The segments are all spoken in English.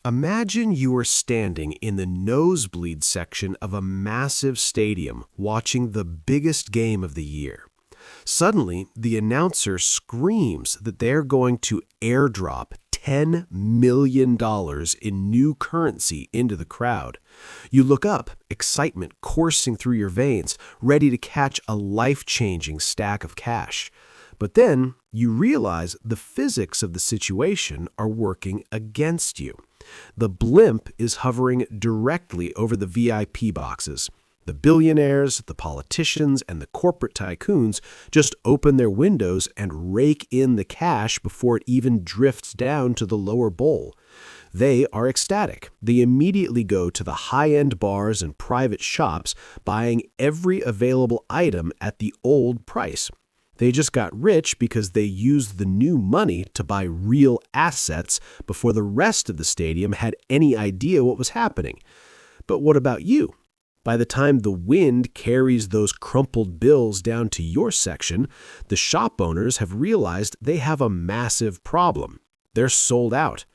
Imagine you are standing in the nosebleed section of a massive stadium watching the biggest game of the year. Suddenly, the announcer screams that they're going to airdrop $10 million in new currency into the crowd. You look up, excitement coursing through your veins, ready to catch a life-changing stack of cash. But then you realize the physics of the situation are working against you. The blimp is hovering directly over the VIP boxes. The billionaires, the politicians, and the corporate tycoons just open their windows and rake in the cash before it even drifts down to the lower bowl. They are ecstatic. They immediately go to the high-end bars and private shops, buying every available item at the old price. They just got rich because they used the new money to buy real assets before the rest of the stadium had any idea what was happening. But what about you? By the time the wind carries those crumpled bills down to your section, the shop owners have realized they have a massive problem. They're sold out.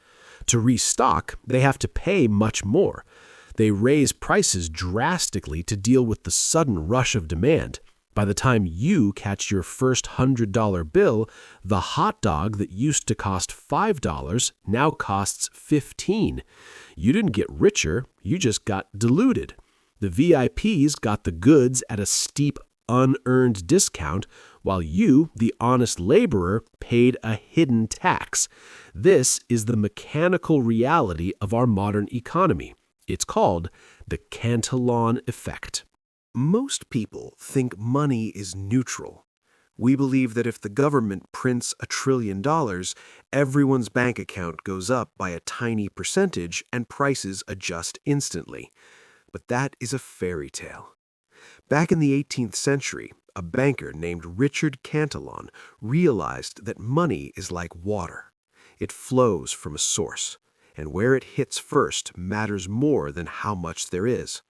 To restock, they have to pay much more. They raise prices drastically to deal with the sudden rush of demand. By the time you catch your first $100 bill, the hot dog that used to cost $5 now costs $15. You didn't get richer, you just got diluted. The VIPs got the goods at a steep, unearned discount, while you, the honest laborer, paid a hidden tax. This is the mechanical reality of our modern economy. It's called the Cantillon Effect. Most people think money is neutral. We believe that if the government prints $1 trillion, everyone's bank account goes up by a tiny percentage and prices adjust instantly. But that is a fairy tale. Back in the 18th century, a banker named Richard Cantillon realized that money is like water. It flows from a source, and where it hits first matters more than how much there is.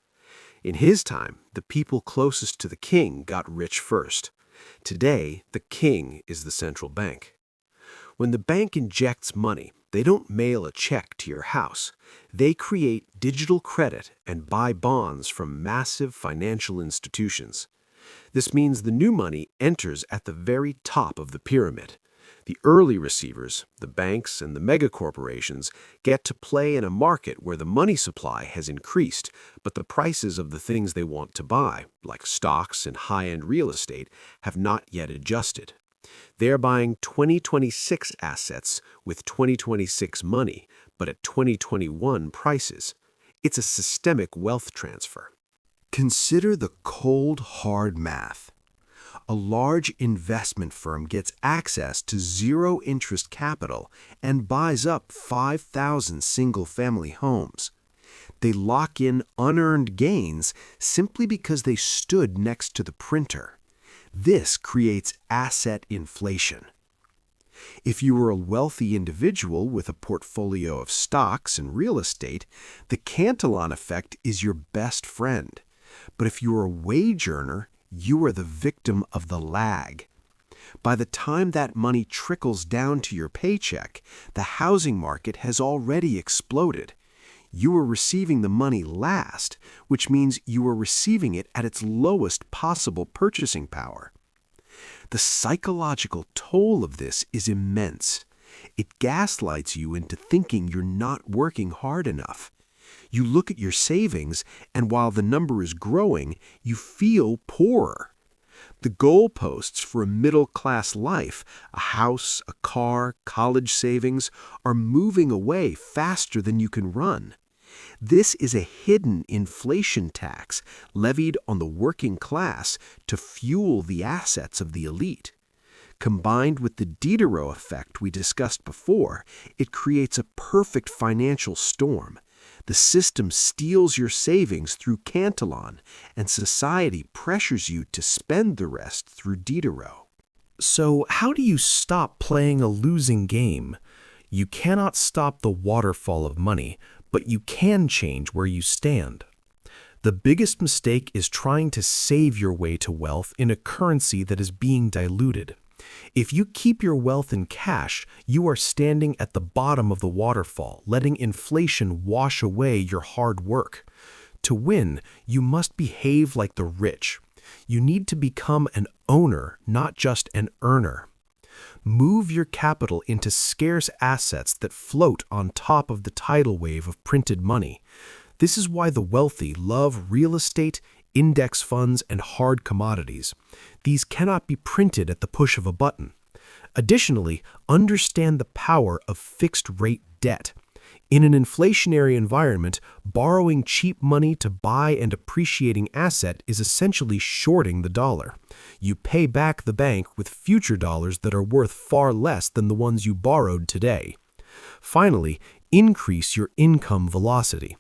In his time, the people closest to the king got rich first. Today, the king is the central bank. When the bank injects money, they don't mail a check to your house. They create digital credit and buy bonds from massive financial institutions. This means the new money enters at the very top of the pyramid. The early receivers, the banks and the megacorporations, get to play in a market where the money supply has increased, but the prices of the things they want to buy, like stocks and high-end real estate, have not yet adjusted. They're buying 2026 assets with 2026 money, but at 2021 prices. It's a systemic wealth transfer. Consider the cold, hard math. A large investment firm gets access to zero-interest capital and buys up 5,000 single-family homes. They lock in unearned gains simply because they stood next to the printer. This creates asset inflation. If you were a wealthy individual with a portfolio of stocks and real estate, the Cantillon effect is your best friend. But if you are a wage earner, you are the victim of the lag. By the time that money trickles down to your paycheck, the housing market has already exploded. You are receiving the money last, which means you are receiving it at its lowest possible purchasing power. The psychological toll of this is immense. It gaslights you into thinking you're not working hard enough. You look at your savings, and while the number is growing, you feel poorer. The goalposts for a middle-class life, a house, a car, college savings, are moving away faster than you can run. This is a hidden inflation tax levied on the working class to fuel the assets of the elite. Combined with the Diderot effect we discussed before, it creates a perfect financial storm. The system steals your savings through Cantillon, and society pressures you to spend the rest through Diderot. So how do you stop playing a losing game? You cannot stop the waterfall of money, but you can change where you stand. The biggest mistake is trying to save your way to wealth in a currency that is being diluted. If you keep your wealth in cash, you are standing at the bottom of the waterfall, letting inflation wash away your hard work. To win, you must behave like the rich. You need to become an owner, not just an earner. Move your capital into scarce assets that float on top of the tidal wave of printed money. This is why the wealthy love real estate, index funds, and hard commodities. These cannot be printed at the push of a button. Additionally, understand the power of fixed-rate debt. In an inflationary environment, borrowing cheap money to buy an appreciating asset is essentially shorting the dollar. You pay back the bank with future dollars that are worth far less than the ones you borrowed today. Finally, increase your income velocity.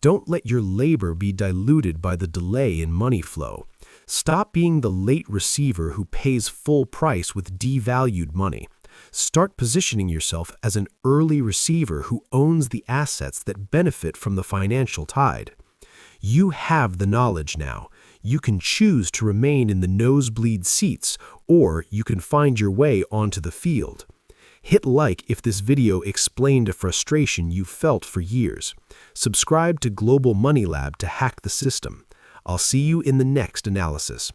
Don't let your labor be diluted by the delay in money flow. Stop being the late receiver who pays full price with devalued money. Start positioning yourself as an early receiver who owns the assets that benefit from the financial tide. You have the knowledge now. You can choose to remain in the nosebleed seats, or you can find your way onto the field. Hit like if this video explained a frustration you felt for years. Subscribe to Global Money Lab to hack the system. I'll see you in the next analysis.